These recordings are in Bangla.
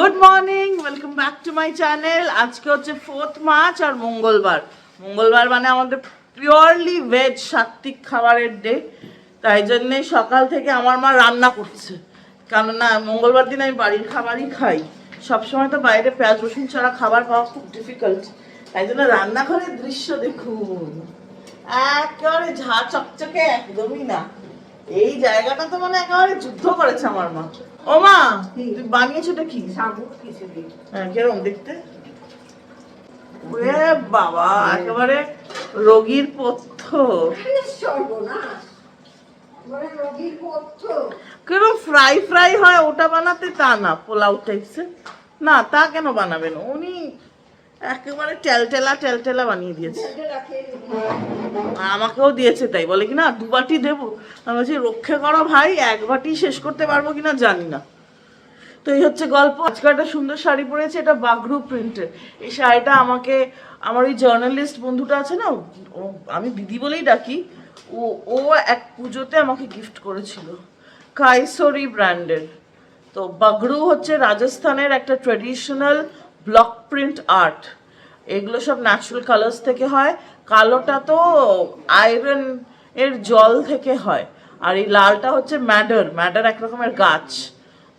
Good morning, welcome back to my channel. আজকে হচ্ছে 4th মার্চ আর মঙ্গলবার মানে আমাদের পিওরলি ভেজ সাত্বিক খাবারের ডে। তাই জন্যে সকাল থেকে আমার মা রান্না করছে, কেননা মঙ্গলবার দিন আমি বাড়ির খাবারই খাই। সবসময় তো বাইরে পেঁয়াজ রসুন ছাড়া খাবার পাওয়া খুব ডিফিকাল্ট। তাই জন্য রান্নাঘরের দৃশ্য দেখুন, একেবারে ঝা চকচকে একদমই না। এই জায়গাটা তো মানে একেবারে যুদ্ধ করেছে আমার মা। ও মা, তুই বানিয়েছোটা কি? হ্যাঁ, কিরকম দেখতে? ওরে বাবা, একেবারে রোগীর পথ্য। কিরকম ফ্রাই হয় ওটা বানাতে, তা না পোলাও টাইপসের না, তা কেন বানাবেন উনি? একেবারে টেলটেলা বানিয়ে দিয়েছে। আমাকেও দিয়েছে, তাই বলে কিনা 2 বাটি দেবো। আমি বলছি রক্ষে করো ভাই, 1 বাটি শেষ করতে পারবো কিনা জানি না। তো এই হচ্ছে গল্প। আজকে একটা সুন্দর শাড়ি পরেছে, এটা বাগরু প্রিন্টের। এই শাড়িটা আমাকে আমার ওই জার্নালিস্ট বন্ধুটা আছে না, আমি দিদি বলেই ডাকি, ও এক পুজোতে আমাকে গিফট করেছিল, কাইসরি ব্র্যান্ডের। তো বাগরু হচ্ছে রাজস্থানের একটা ট্রেডিশনাল ব্লক প্রিন্ট আর্ট। এগুলো সব ন্যাচারাল কালার্স থেকে হয়। কালোটা তো আয়রন এর জল থেকে হয়, আর এই লালটা হচ্ছে ম্যাডার এক রকমের গাছ।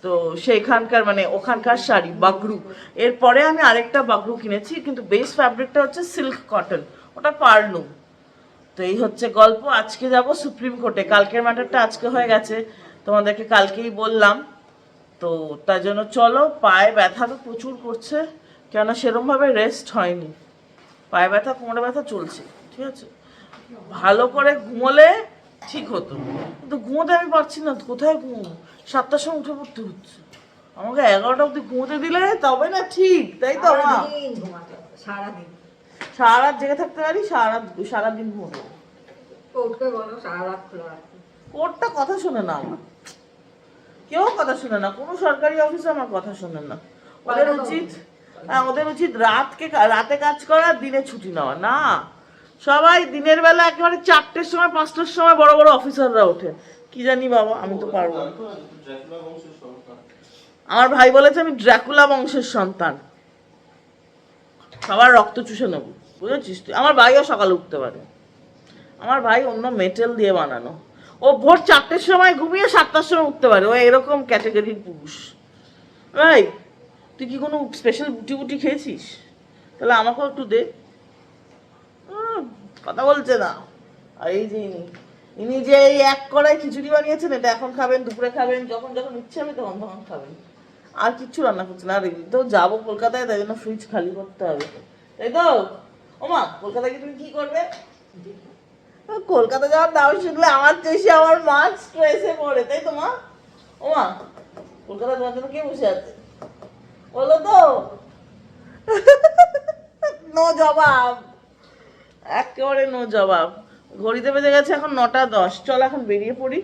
তো সেইখানকার মানে ওখানকার শাড়ি বাগরু। এরপরে আমি আরেকটা বাগরু কিনেছি, কিন্তু বেস ফ্যাব্রিকটা হচ্ছে সিল্ক কটন, ওটা পারলুম। তো এই হচ্ছে গল্প। আজকে যাব সুপ্রিম কোর্টে, কালকের ম্যাটারটা আজকে হয়ে গেছে, তোমাদেরকে কালকেই বললাম। তো তার জন্য চলো, পায়ে ব্যথা তো প্রচুর করছে, কেন সেরমভাবে রেস্ট হয়নি। পায়ে ব্যথা কোমরে ব্যথা চলছে, ঠিক আছে। ভালো করে ঘুমোলে ঠিক হতো, কিন্তু ঘুমোতে আমি পারছি না। কোথায় ঘুমো? 7টার সময় উঠে পড়তে হচ্ছে আমাকে। 11টা অব্দি ঘুমোতে দিলে তবে না ঠিক, তাই তো? সারাদিন সারা রাত জেগে থাকতে পারি, সারাদিন ঘুমোতে। কোর্টটা কথা শোনে না আমার, কেউ কথা শোনে না, কোনো সরকারি অফিসে আমার কথা শোনে না। ওদের উচিত রাতে কাজ করা, দিনে ছুটি নেওয়া। না, সবাই দিনের বেলা একেবারে 4টের সময় 5টার সময় বড় বড় অফিসাররা ওঠে। কি জানি বাবা, আমি তো পারবো না। আমার ভাই বলেছে আমি ড্রাকুলা বংশের সন্তান, সবার রক্ত চুষে নেবো, বুঝেছিস তুই? আমার ভাইও সকালে উঠতে পারে, আমার ভাই অন্য মেটেল দিয়ে বানানো। ও ভোর 4টের সময় ঘুমিয়ে 7টার সময় উঠতে পারে, ও এরকম ক্যাটাগরির পুরুষ। ভাই, তুই কি কোনো স্পেশাল বুটি খেয়েছিস? তাহলে আমাকেও একটু দে। কথা বলছে না। আর এই যে ইনি যে এই 1 কড়াই খিচুড়ি বানিয়েছেন, এটা এখন খাবেন, দুপুরে খাবেন, যখন ইচ্ছে হবে তখন খাবেন। আর কিচ্ছু রান্না করছে না। আর তো যাবো কলকাতায়, তাই জন্য ফ্রিজ খালি করতে হবে, তাই তো? ওমা, কলকাতায় কি তুমি কি করবে? কলকাতা যাওয়ার দাম শুনলে আমার চেয়ে আমার মা স্ট্রেসে পড়ে, তাই তো মা? ওমা, কলকাতা তোমার জন্য কে বসে আছে বলো তো? নো জবাব, একেবারে নো জবাব। ঘড়িতে বেজে গেছে এখন 9টা 10। চলো এখন বেরিয়ে পড়ি।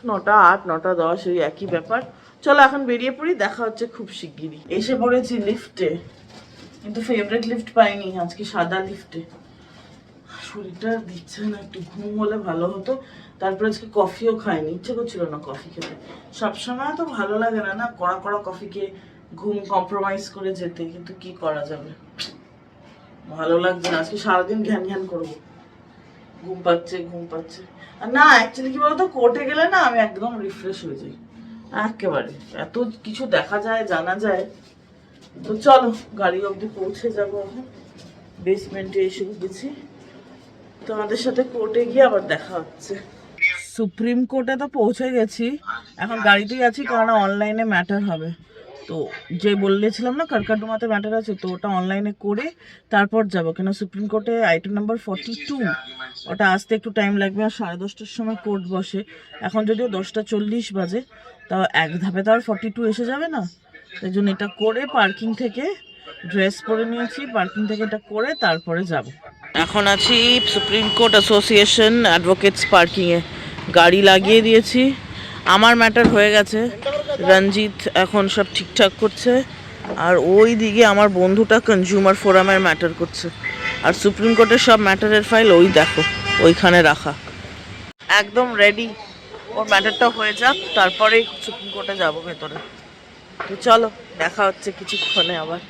9টা 10 ওই একই ব্যাপার। চলো এখন বেরিয়ে পড়ি, দেখা হচ্ছে খুব শিগগিরই। এসে পড়েছি লিফটে, কিন্তু ফেভারিট লিফট পাইনি আজকে, সাদা লিফটে। শরীরটা দিচ্ছে না, একটু ঘুম হলে ভালো হতো। তারপরে আজকে কফিও খাইনি, ইচ্ছে করছিল না কফি খেতে। সবসময় তো ভালো লাগে না কড়া কফিকে ঘুম কম্প্রোমাইজ করে যেতে, কিন্তু কি করা যাবে, ভালো লাগছে না। আজকে সারাদিন ঘ্যান করবো, ঘুম পাচ্ছে। আর না, অ্যাকচুয়ালি কি বলতো, কোর্টে গেলে না আমি একদম রিফ্রেশ হয়ে যাই একেবারে। এত কিছু দেখা যায়, জানা যায়। তো চলো, গাড়ি অবধি পৌঁছে যাবো। এখন বেসমেন্টে এসে গেছি, তোমাদের সাথে কোর্টে গিয়ে আবার দেখা হচ্ছে। সুপ্রিম কোর্টে তো পৌঁছে গেছি, এখন গাড়িতেই আছি, কারণ অনলাইনে ম্যাটার হবে। তো যে বলেছিলাম না কারকাটুমাতে ম্যাটার আছে, তো ওটা অনলাইনে করে তারপর যাবো, কেন সুপ্রিম কোর্টে আইটেম নাম্বার 42, ওটা আসতে একটু টাইম লাগবে। আর 10:30টার সময় কোর্ট বসে, এখন যদিও 10টা 40 বাজে, তাও এক ধাপে তো আর 42 এসে যাবে না। তাই জন্য এটা করে পার্কিং থেকে ড্রেস পরে নিয়েছি, পার্কিং থেকে এটা করে তারপরে যাব। এখন আছি সুপ্রিম কোর্ট অ্যাসোসিয়েশন অ্যাডভোকেটস পার্কিংয়ে, গাড়ি লাগিয়ে দিয়েছি। আমার ম্যাটার হয়ে গেছে, রঞ্জিত এখন সব ঠিকঠাক করছে। আর ওই দিকে আমার বন্ধুটা কনজিউমার ফোরামের ম্যাটার করছে। আর সুপ্রিম কোর্টের সব ম্যাটারের ফাইল ওই দেখো ওইখানে রাখা, একদম রেডি। ওর ম্যাটারটা হয়ে যাক, তারপরে সুপ্রিম কোর্টে যাবো ভেতরে। তো চলো দেখা হচ্ছে কিছুক্ষণে আবার।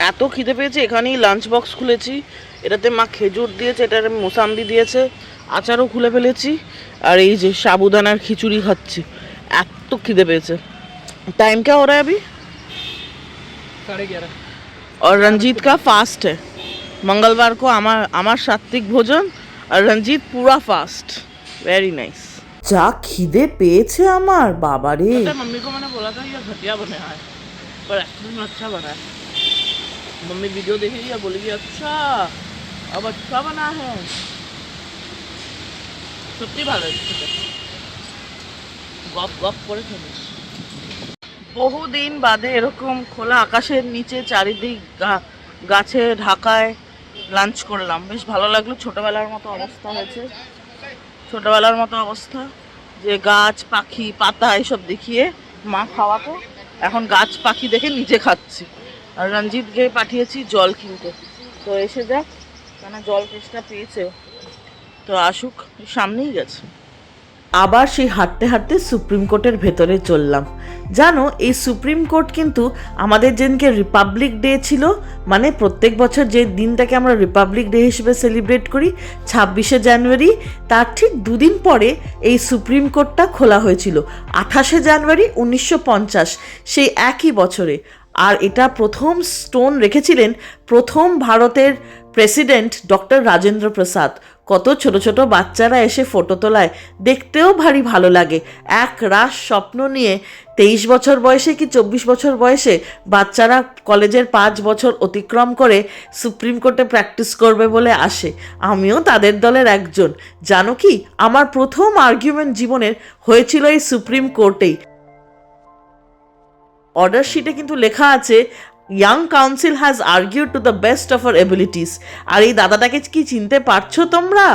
এত খিদে পেয়েছে, এখানেই লাঞ্চ বক্স খুলেছি, এটাতে মা খেজুর দিয়েছে, এটাতে মোসাম্বি দিয়েছে, আচারও খুলে ফেলেছি, আর এই যে সাবুদানার খিচুড়ি খাচ্ছি। এত খিদে পেয়েছে। टाइम क्या हो रहा है अभी? 11:30। और रंजीत का फास्ट है। मंगलवार को আমার সাত্বিক ভোজন, আর রঞ্জিত পুরা ফাস্ট। Very nice. যা খিদে পেয়েছে আমার বাবারে। मम्मी को मैंने बोला था ये घटिया बना है, पर एक्चुअली में अच्छा बना है। मम्मी वीडियो देखेगी और बोलेगी अच्छा अब अच्छा बना है। সত্যি ভালো হচ্ছে। গপ গপ করে খেলি। বহুদিন বাদে এরকম খোলা আকাশের নিচে চারিদিক গাছে ঢাকায় লাঞ্চ করলাম, বেশ ভালো লাগলো। ছোটবেলার মতো অবস্থা হয়েছে, ছোটবেলার মতো অবস্থা, যে গাছ পাখি পাতা এসব দেখিয়ে মা খাওয়াতো, এখন গাছ পাখি দেখে নিজে খাচ্ছি। আর রঞ্জিতকে পাঠিয়েছি জল কিনতে, তো এসে যাক, কেন জল তেষ্টা পেয়েছে, তো আসুক, সামনেই গেছে। আবার সেই হাঁটতে হাঁটতে সুপ্রিম কোর্টের ভেতরে চললাম। জানো, এই সুপ্রিম কোর্ট কিন্তু আমাদের যেদিনকে রিপাবলিক ডে ছিল, মানে প্রত্যেক বছর যে দিনটাকে আমরা রিপাবলিক ডে হিসেবে সেলিব্রেট করি 26শে জানুয়ারি, তার ঠিক দুদিন পরে এই সুপ্রিম কোর্টটা খোলা হয়েছিল, 28শে জানুয়ারি 1950, সেই একই বছরে। আর এটা প্রথম স্টোন রেখেছিলেন প্রথম ভারতের প্রেসিডেন্ট ডক্টর রাজেন্দ্র প্রসাদ। কত ছোট ছোট বাচ্চারা এসে ফটো তোলায়, দেখতেও ভারী ভালো লাগে। এক রাশ স্বপ্ন নিয়ে 23 বছর বয়সে কি 24 বছর বয়সে বাচ্চারা কলেজের 5 বছর অতিক্রম করে সুপ্রিম কোর্টে প্র্যাকটিস করবে বলে আসে। আমিও তাদের দলের একজন। জানো কি, আমার প্রথম আর্গুমেন্ট জীবনের হয়েছিল এই সুপ্রিম কোর্টেই। অর্ডার শিটে কিন্তু লেখা আছে young council has argued to the best of our abilities. আর এই দাদাটাকে কি চিনতে পারছো তোমরা?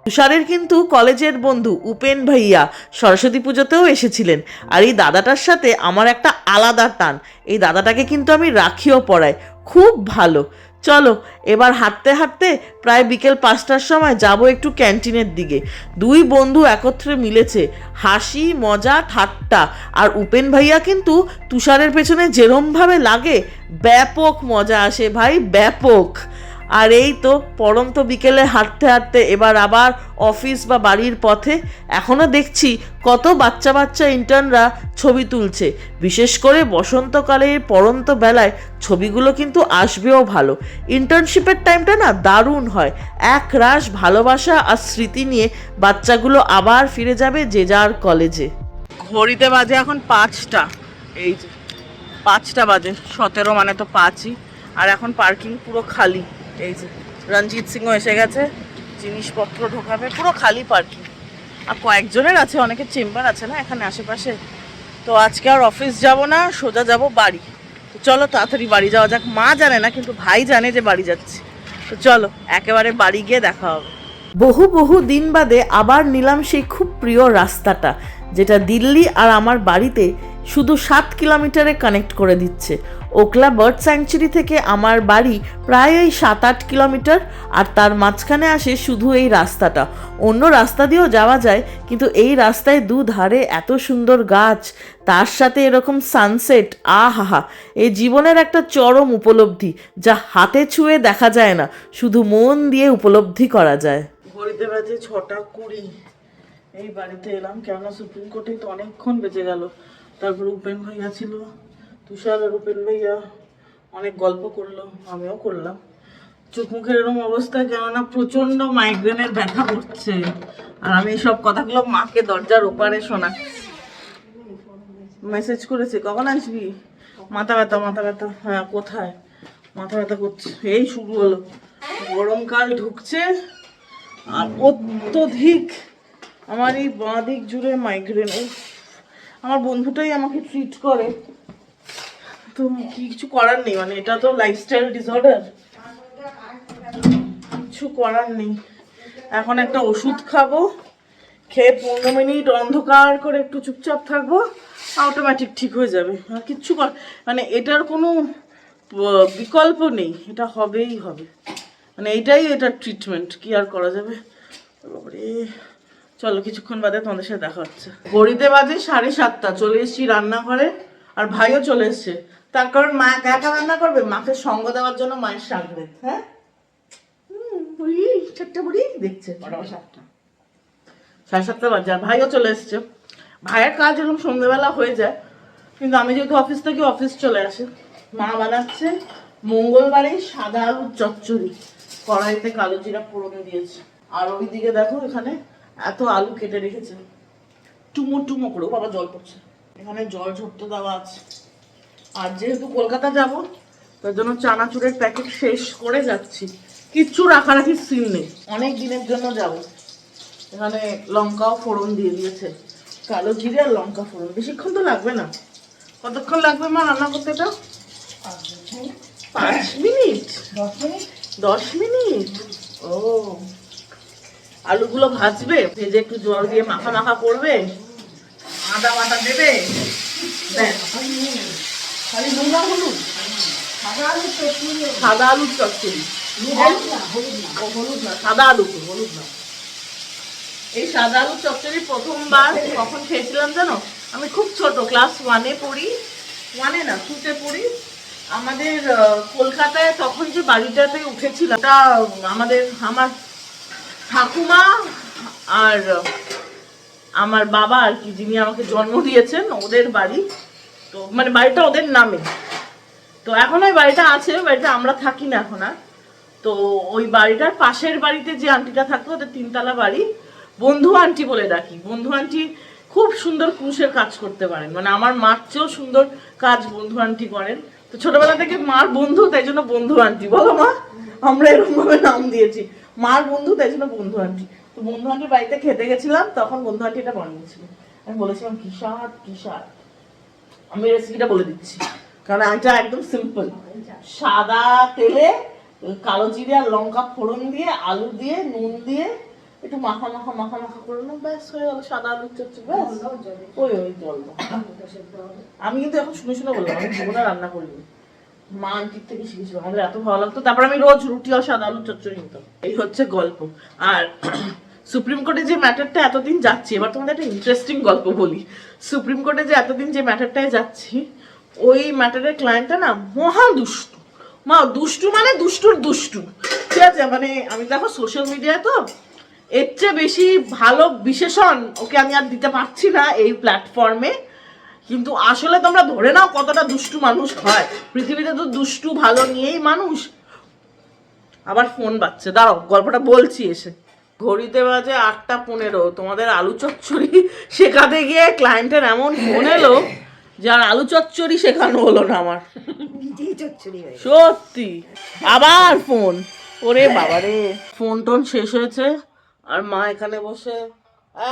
তুষারের কিন্তু কলেজের বন্ধু উপেন ভাইয়া সরস্বতী পুজোতেও এসেছিলেন। আর এই দাদাটার সাথে আমার একটা আলাদা টান। এই দাদাটাকে কিন্তু আমি রাখিও পড়াই, খুব ভালো। চলো এবার হাঁটতে হাঁটতে প্রায় বিকেল 5টার সময় যাব একটু ক্যান্টিনের দিকে। দুই বন্ধু একত্রে মিলেছে, হাসি মজা ঠাট্টা। আর উপেন ভাইয়া কিন্তু তুষারের পেছনে যেরমভাবে লাগে, ব্যাপক মজা আসে ভাই, ব্যাপক। আর এই তো পড়ন্ত বিকেলে হাঁটতে হাঁটতে এবার আবার অফিস বা বাড়ির পথে। এখনও দেখছি কত বাচ্চা বাচ্চা ইন্টার্নরা ছবি তুলছে, বিশেষ করে বসন্তকালের পড়ন্ত বেলায় ছবিগুলো কিন্তু আসবেও ভালো। ইন্টার্নশিপের টাইমটা না দারুণ হয়, এক রাশ ভালোবাসা আর স্মৃতি নিয়ে বাচ্চাগুলো আবার ফিরে যাবে যে যার কলেজে। ঘড়িতে বাজে এখন 5টা, এই যে 5টা বাজে 17, মানে তো 5ই। আর এখন পার্কিং পুরো খালি। এই যে রঞ্জিত সিংও এসে গেছে, জিনিসপত্র ঢোকাবে, পুরো খালি পার্কিং। আর কয়েকজনের আছে, অনেকের চেম্বার আছে না এখানে আশেপাশে। তো আজকে আর অফিস যাব না, সোজা যাব বাড়ি। তো চলো তাড়াতাড়ি বাড়ি যাওয়া যাক। মা জানে না, কিন্তু ভাই জানে যে বাড়ি যাচ্ছি। তো চলো একেবারে বাড়ি গিয়ে দেখা হবে। বহু দিন বাদে আবার নিলাম সেই খুব প্রিয় রাস্তাটা, যেটা দিল্লি আর আমার বাড়িতে শুধু 7 কিলোমিটারে কানেক্ট করে দিচ্ছে। ওকলা বার্ড স্যাংচুরি থেকে আমার বাড়ি প্রায় ওই 7-8 কিলোমিটার, আর তার মাঝখানে আসে শুধু এই রাস্তাটা। অন্য রাস্তা দিয়েও যাওয়া যায়, কিন্তু এই রাস্তায় দুধারে এত সুন্দর গাছ, তার সাথে এরকম সানসেট, আহা, এই জীবনের একটা চরম উপলব্ধি, যা হাতে ছুঁয়ে দেখা যায় না, শুধু মন দিয়ে উপলব্ধি করা যায়। ঘড়িতে বাজে 6:20, এই বাড়িতে এলাম, কেননা সুপ্রিম কোর্টে তো অনেকক্ষণ বেজে গেল। তারপর উপেন ভাইয়া ছিল, তুষার আর উপেন ভাইয়া অনেক গল্প করলো, আমিও করলাম। চোখ মুখের এরকম অবস্থা, কেননা প্রচন্ড মাইগ্রেনের ব্যথা করছে। আর আমি সব কথাগুলো মাকে দরজার ওপারে শোনা। মেসেজ করেছে কখন আসবি, মাথা ব্যথা মাথা ব্যথা। হ্যাঁ কোথায়, মাথা ব্যথা করছে, এই শুরু হলো। গরমকাল ঢুকছে আর অত্যধিক আমার এই বাঁ দিক জুড়ে মাইগ্রেন। আমার বন্ধুটাই আমাকে ট্রিট করে, তো কিছু করার নেই, মানে এটা তো লাইফস্টাইল ডিসঅর্ডার, কিছু করার নেই। এখন একটা ওষুধ খাবো, খেয়ে 15 মিনিট অন্ধকার করে একটু চুপচাপ থাকবো, অটোমেটিক ঠিক হয়ে যাবে। আর কিচ্ছু মানে এটার কোনো বিকল্প নেই, এটা হবেই হবে, মানে এটাই এটার ট্রিটমেন্ট, কি আর করা যাবে। বাবারে, চলো কিছুক্ষণ বাদে তোমাদের সাথে দেখা হচ্ছে। ঘড়িতে বাজে 7:30, চলে এসেছি রান্নাঘরে। আর ভাইও চলে এসছে, তার কারণ মা একা একা রান্না করবে, মাকে সঙ্গ দেওয়ার জন্য মায়ের সাগরে। হ্যাঁ বুড়ি, ছোট্ট বুড়ি দেখছে 7:30 বাজে, আর ভাইও চলে এসছে। ভাইয়ের কাজ এরকম সন্ধ্যেবেলা হয়ে যায়, কিন্তু আমি যেহেতু অফিস থেকে অফিস চলে আসে। মা বানাচ্ছে মঙ্গলবারে সাদা আলুর চচ্চড়ি, কড়াইতে কালো জিরা ফোড়ন দিয়েছে। আর ওইদিকে দেখো এখানে এত আলু কেটে রেখেছে টুমো টুমো করে। বাবা জল পড়ছে, এখানে জল ঝরতে দেওয়া আছে। আর যেহেতু কলকাতা যাব, তার জন্য চানাচুরের প্যাকেট শেষ করে যাচ্ছি, কিচ্ছু রাখারাখির সিল নেই, অনেক দিনের জন্য যাব। এখানে লঙ্কাও ফোড়ন দিয়ে দিয়েছে, কালো জিরে আর লঙ্কা ফোড়ন। বেশিক্ষণ তো লাগবে না। কতক্ষণ লাগবে মা রান্না করতে এটা? 5 মিনিট 10 মিনিট। ও, আলুগুলো ভাজবে, ভেজে একটু জল দিয়ে মাখা মাখা করবে, আদা বাটা দেবে, খালি নুন আর হলুদ। সাদা আলুর চচ্চড়ি, হলুদ না, সাদা আলু, হলুদ না। এই সাদা আলুর চচ্চড়ি প্রথমবার কখন খেয়েছিলাম জানো? আমি খুব ছোট, ক্লাস 1-এ পড়ি, 1-এ না 2-তে পড়ি। আমাদের কলকাতায় তখন যে বাড়িটাতে উঠেছিলাম, ওটা আমার ঠাকুমা আর আমার বাবা আর কি, যিনি আমাকে জন্ম দিয়েছেন, ওদের বাড়ি। তো মানে বাড়িটা ওদের নামে, তো এখন ওই বাড়িটা আছে, বাড়িটা আমরা থাকি না এখন আর। তো ওই বাড়িটার পাশের বাড়িতে যে আন্টিটা থাকতো, ওদের 3তলা বাড়ি, বন্ধু আন্টি বলে ডাকি। বন্ধু আন্টি খুব সুন্দর কুশের কাজ করতে পারেন, মানে আমার মার চেয়েও সুন্দর কাজ বন্ধু আন্টি করেন। তো ছোটবেলা থেকে মার বন্ধু, তাই জন্য বন্ধু আন্টি বলো মা, আমরা এরকম ভাবে নাম দিয়েছি, মার বন্ধু তাই জন্য বন্ধু আন্টি। তো বন্ধু আন্টির বাড়িতে খেতে গেছিলাম, তখন বন্ধু আন্টি এটা বানিয়েছিল। আমি বলেছিলাম কি স্বাদ কি স্বাদ। আমি রেসিপিটা বলে দিচ্ছি, কারণ এটা একদম সিম্পল। সাদা তেলে কালো জিরে আর লঙ্কা ফোড়ন দিয়ে, আলু দিয়ে, নুন দিয়ে একটু মাখা মাখা মাখা মাখা করে নাও, ব্যাস হয়ে গেল সাদা আলুর চচ্চড়ি। ব্যাস ওই জল। আমি কিন্তু এখন শুনে শুনে বললাম, আমি জীবনে রান্না করিনি, মা আন্টির থেকে শিখেছিলাম, আমাদের এত ভালো লাগতো। তারপর আমি রোজ রুটি আর সাদা আলুর চচ্চড়ি নিতাম। এই হচ্ছে গল্প। আর সুপ্রিম কোর্টে যে ম্যাটারটা এতদিন যাচ্ছি, এবার তোমাদের একটা ইন্টারেস্টিং গল্প বলি। সুপ্রিম কোর্টে যে এতদিন যে ম্যাটারটায় যাচ্ছি, ওই ম্যাটারের ক্লায়েন্টটা না মহা দুষ্টু। মা দুষ্টু মানে দুষ্টুর দুষ্টু, ঠিক আছে? মানে আমি দেখো সোশ্যাল মিডিয়ায় তো এর চেয়ে বেশি ভালো বিশেষণ ওকে আমি আর দিতে পারছি না এই প্ল্যাটফর্মে। কিন্তু আসলে তোমরা ধরে নাও কতটা দুষ্টু মানুষ হয়। পৃথিবীতে তো দুষ্টু ভালো নিয়েই মানুষ। আবার ফোন বাজছে, দাঁড়াও গল্পটা বলছি এসে। ঘড়িতে বাজে 8:15। তোমাদের আলু চচ্চড়ি শেখাতে গিয়ে ক্লায়েন্টের এমন ফোন এলো যে আর আলু চচ্চড়ি শেখানো হলো না আমার, সত্যি। আবার ফোন, ওরে বাবারে, ফোন টোন শেষ হয়েছে। আর মা এখানে বসে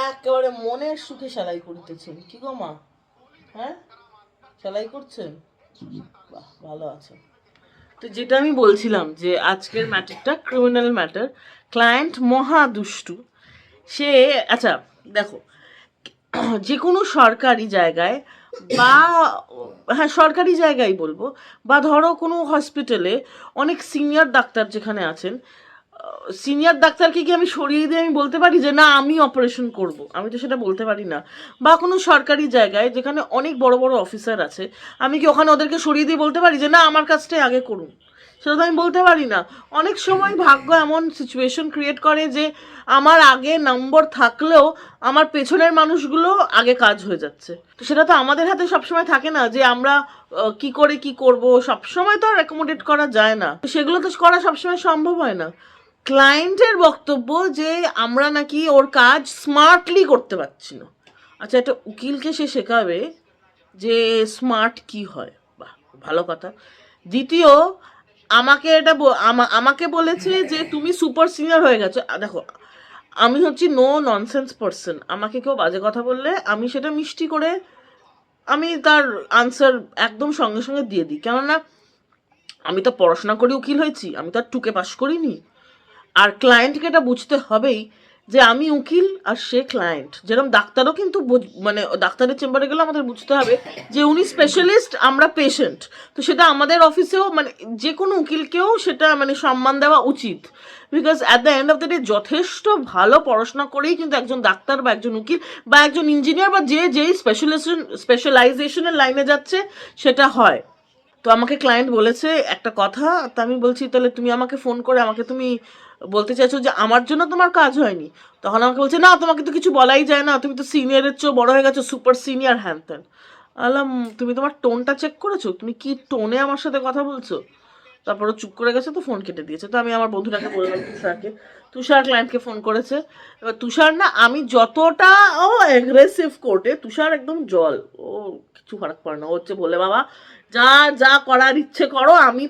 একেবারে মনের সুখে সেলাই করতেছেন। কি গো মা, হ্যাঁ সেলাই করছেন? বাহ, ভালো আছে। তো যেটা আমি বলছিলাম যে আজকের ম্যাটারটা ক্রিমিনাল ম্যাটার, ক্লায়েন্ট মহা দুষ্টু। সে, আচ্ছা দেখো, যে কোনো সরকারি জায়গায় বা, হ্যাঁ সরকারি জায়গায় বলবো, বা ধরো কোনো হসপিটালে অনেক সিনিয়র ডাক্তার যেখানে আছেন, সিনিয়র ডাক্তারকে কি আমি সরিয়ে দিয়ে আমি বলতে পারি যে না আমি অপারেশন করব? আমি তো সেটা বলতে পারি না। বা কোনো সরকারি জায়গায় যেখানে অনেক বড় বড় অফিসার আছে, আমি কি ওখানে ওদেরকে সরিয়ে দিয়ে বলতে পারি যে না আমার কাজটাই আগে করুন? সেটা তো আমি বলতে পারি না। অনেক সময় ভাগ্য এমন সিচুয়েশন ক্রিয়েট করে যে আমার আগে নম্বর থাকলেও আমার পেছনের মানুষগুলো আগে কাজ হয়ে যাচ্ছে। তো সেটা তো আমাদের হাতে সবসময় থাকে না যে আমরা কি করে কি করব, সবসময় তো আর অ্যাকোমোডেট করা যায় না, সেগুলো তো করা সবসময় সম্ভব হয় না। ক্লায়েন্টের বক্তব্য যে আমরা নাকি ওর কাজ স্মার্টলি করতে পারছি না। আচ্ছা, একটা উকিলকে সে শেখাবে যে স্মার্ট কি হয়, বাহ ভালো কথা। দ্বিতীয়, আমাকে এটা আমাকে বলেছে যে তুমি সুপার সিনিয়র হয়ে গেছো। দেখো, আমি হচ্ছি নো ননসেন্স পার্সন। আমাকে কেউ বাজে কথা বললে আমি সেটা মিষ্টি করে আমি তার আনসার একদম সঙ্গে সঙ্গে দিয়ে দিই, কেননা আমি তো পড়াশোনা করে উকিল হয়েছি, আমি তো আর টুকে পাস করিনি। আর ক্লায়েন্টকে এটা বুঝতে হবেই যে আমি উকিল আর সে ক্লায়েন্ট। যেরকম ডাক্তারও কিন্তু মানে ডাক্তারের চেম্বারে গেলে আমাদের বুঝতে হবে যে উনি স্পেশালিস্ট, আমরা পেশেন্ট। তো সেটা আমাদের অফিসেও মানে যে কোনো উকিলকেও সেটা মানে সম্মান দেওয়া উচিত। Because at the end of the day যথেষ্ট ভালো পড়াশোনা করেই কিন্তু একজন ডাক্তার বা একজন উকিল বা একজন ইঞ্জিনিয়ার বা যেই স্পেশালাইজেশনের লাইনে যাচ্ছে সেটা হয়। তো আমাকে ক্লায়েন্ট বলেছে একটা কথা, তো আমি বলছি তাহলে তুমি আমাকে ফোন করে আমাকে তুমি বলতে চাইছো যে আমার জন্য তোমার কাজ হয়নি? তখন আমাকে বলছে না তোমাকে তো কিছু বলাই যায় না, তুমি তো সিনিয়রের চেয়েও বড় হয়ে গেছো, সুপার সিনিয়র হ্যান ত্যান। আলাম তুমি তোমার টোনটা চেক করেছো? তুমি কি টোনে আমার সাথে কথা বলছো? তারপরে চুপ করে গেছে, তো ফোন কেটে দিয়েছে। তো আমি আমার বন্ধুটাকে বললাম তুষারকে, তুষার ক্লায়েন্টকে ফোন করেছে। এবার তুষার না আমি যতটা ও অ্যাগ্রেসিভ কোর্টে, তুষার একদম জল, ও কিছু ফারাক পড়ে না। ও হচ্ছে বলে বাবা যা যা করার ইচ্ছে করো, আমি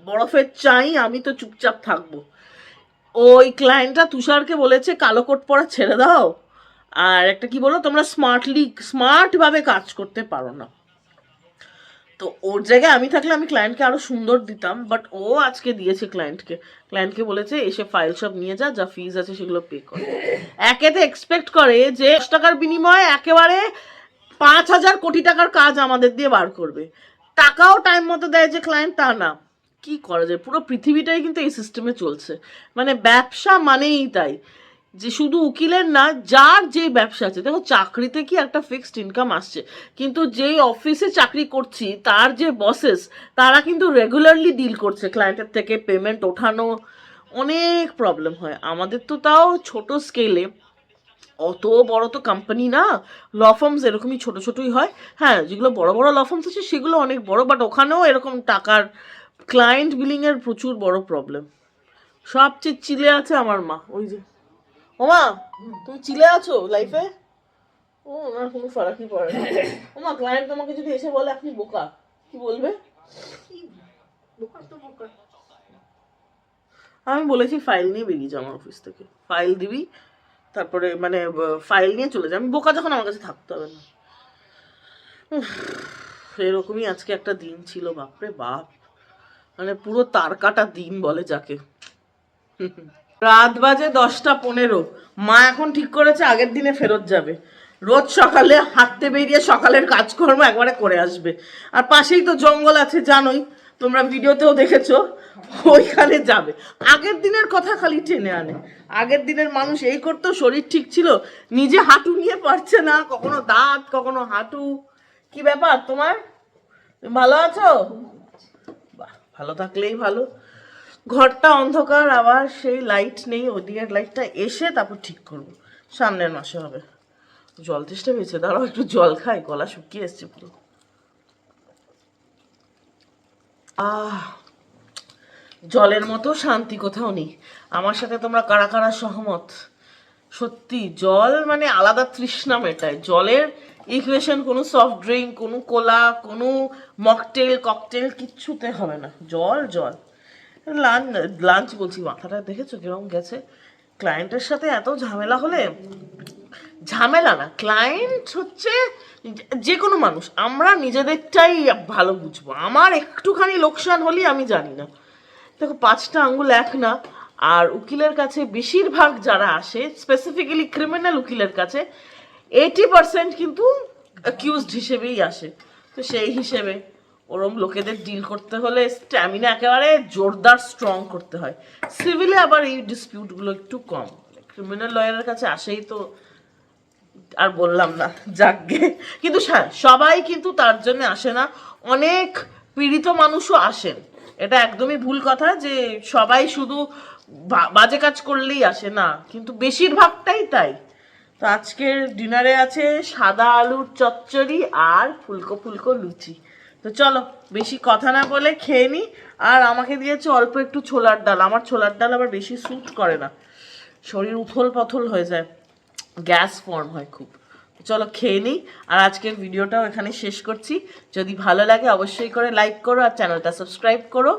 বরফের চাই, আমি তো চুপচাপ থাকবো। ওই ক্লায়েন্টটা তুষারকে বলেছে কালো কোট পরা ছেড়ে দাও, আর একটা কি বলো তোমরা স্মার্টভাবে কাজ করতে পারো না। তো ওর জায়গায় আমি থাকলে আমি ক্লায়েন্টকে আরো সুন্দর দিতাম, বাট ও আজকে দিয়েছে ক্লায়েন্টকে বলেছে এসে ফাইল সব নিয়ে যা, যা ফিজ আছে সেগুলো পে করে। একেতে এক্সপেক্ট করে যে 10 টাকার বিনিময়ে একেবারে 5,000 কোটি টাকার কাজ আমাদের দিয়ে বার করবে, টাকাও টাইম মতো দেয় যে ক্লায়েন্ট, তা না। কি করা যায়, পুরো পৃথিবীটাই কিন্তু এই সিস্টেমে চলছে। মানে ব্যবসা মানেই তাই, যে শুধু উকিলের না, যার যেই ব্যবসা আছে। দেখো চাকরিতে কি একটা ফিক্সড ইনকাম আসছে, কিন্তু যেই অফিসে চাকরি করছি তার যে বসেস, তারা কিন্তু রেগুলারলি ডিল করছে ক্লায়েন্টের থেকে পেমেন্ট ওঠানো, অনেক প্রবলেম হয়। আমাদের তো তাও ছোট স্কেলে, অত বড় তো কোম্পানি না, ল ফার্মস এরকমই ছোট ছোটই হয়। হ্যাঁ যেগুলো বড় বড় ল ফার্মস আছে সেগুলো অনেক বড়, বাট ওখানেও এরকম টাকার ক্লায়েন্ট বিলিংয়ের প্রচুর বড় প্রবলেম। সবচেয়ে চিলে আছে আমার মা, ওই যে ওমা তুমি চিলে আছো লাইফে? ও ওনার কোনো ফারাকই পড়ে না। ওমা ক্লায়েন্ট তোমাকে যদি এসে বলে আপনি বোকা, কি বলবে? আমি বলেছি ফাইল নিয়ে বেরিয়ে যাও আমার অফিস থেকে, ফাইল দিবি তারপরে মানে ফাইল নিয়ে চলে যাই, আমি বোকা যখন আমার কাছে থাকতে হবে না। এরকমই আজকে একটা দিন ছিল, বাপরে বাপ, মানে পুরো তার কাটা দিন বলে যাকে। রাত বাজে 10টা 15, মা এখন ঠিক করেছে আগের দিনে ফেরত যাবে, রোজ সকালে হাঁটতে বেরিয়ে সকালের কাজকর্ম একবারে করে আসবে। আর পাশেই তো জঙ্গল আছে জানোই, তোমরা ভিডিওতেও দেখেছো, ওইখানে যাবে। আগের দিনের কথা খালি টেনে আনে, আগের দিনের মানুষ এই করতো, শরীর ঠিক ছিল, নিজে হাঁটু নিয়ে পারছে না, কখনো দাঁত কখনো হাঁটু। কি ব্যাপার তোমার, ভালো আছো? বাহ, ভালো থাকলেই ভালো। ঘরটা অন্ধকার, আবার সেই লাইট নেই, ওদিকের লাইটটা এসে তারপর ঠিক করবো, সামনের মাসে হবে। জল তেষ্টা পেয়েছে, দাঁড়াও একটু জল খাই, গলা শুকিয়ে এসছে পুরো। জলের মতো শান্তি কোথাও নেই। আমার সাথে তোমরা কারা কারা সহমত? সত্যি জল মানে আলাদা তৃষ্ণা মেটায়। জলের ইকুয়েশন কোনো সফট ড্রিঙ্ক, কোনো কোলা, কোনো মকটেল ককটেল কিচ্ছুতে হবে না, জল জল। লাঞ্চ বলছি, মাথাটা দেখেছো কিরকম গেছে? ক্লায়েন্টের সাথে এত ঝামেলা হলে, ঝামেলা না, ক্লায়েন্ট হচ্ছে যে কোনো মানুষ, আমরা নিজেদেরটাই ভালো বুঝবো। আমার একটুখানি লোকসান হলেই আমি জানি না, দেখো 5টা আঙ্গুল এক না। আর উকিলের কাছে বেশিরভাগ যারা আসে, স্পেসিফিক্যালি ক্রিমিনাল উকিলের কাছে 80% কিন্তু অ্যাকিউজড হিসেবেই আসে। তো সেই হিসেবে ওরম লোকেদের ডিল করতে হলে স্ট্যামিনা একেবারে জোরদার স্ট্রং করতে হয়। সিভিলে আবার এই ডিসপিউটগুলো একটু কম, ক্রিমিনাল লয়ারের কাছে আসেই তো আর বললাম না, যাকগে। কিন্তু হ্যাঁ সবাই কিন্তু তার জন্য আসে না, অনেক পীড়িত মানুষও আসেন, এটা একদমই ভুল কথা যে সবাই শুধু বাজে কাজ করলেই আসে না, কিন্তু বেশিরভাগটাই তাই। তো আজকের ডিনারে আছে সাদা আলুর চচ্চড়ি আর ফুলকো ফুলকো লুচি। তো চলো বেশি কথা না বলে খেয়ে নি। আর আমাকে দিয়েছে অল্প একটু ছোলার ডাল, আমার ছোলার ডাল আবার বেশি স্যুট করে না, শরীর উথল পাথল হয়ে যায়, গ্যাস ফর্ম হয় খুব। চলো খেয়ে নিই, আর আজকের ভিডিওটাও এখানে শেষ করছি। যদি ভালো লাগে অবশ্যই করে লাইক করো আর চ্যানেলটা সাবস্ক্রাইব করো।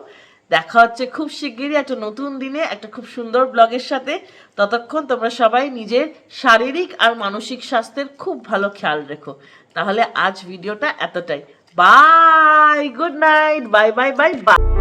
দেখা হচ্ছে খুব শিগগিরই একটা নতুন দিনে একটা খুব সুন্দর ব্লগের সাথে। ততক্ষণ তোমরা সবাই নিজের শারীরিক আর মানসিক স্বাস্থ্যের খুব ভালো খেয়াল রেখো। তাহলে আজ ভিডিওটা এতটাই, bye, good night, bye bye bye by.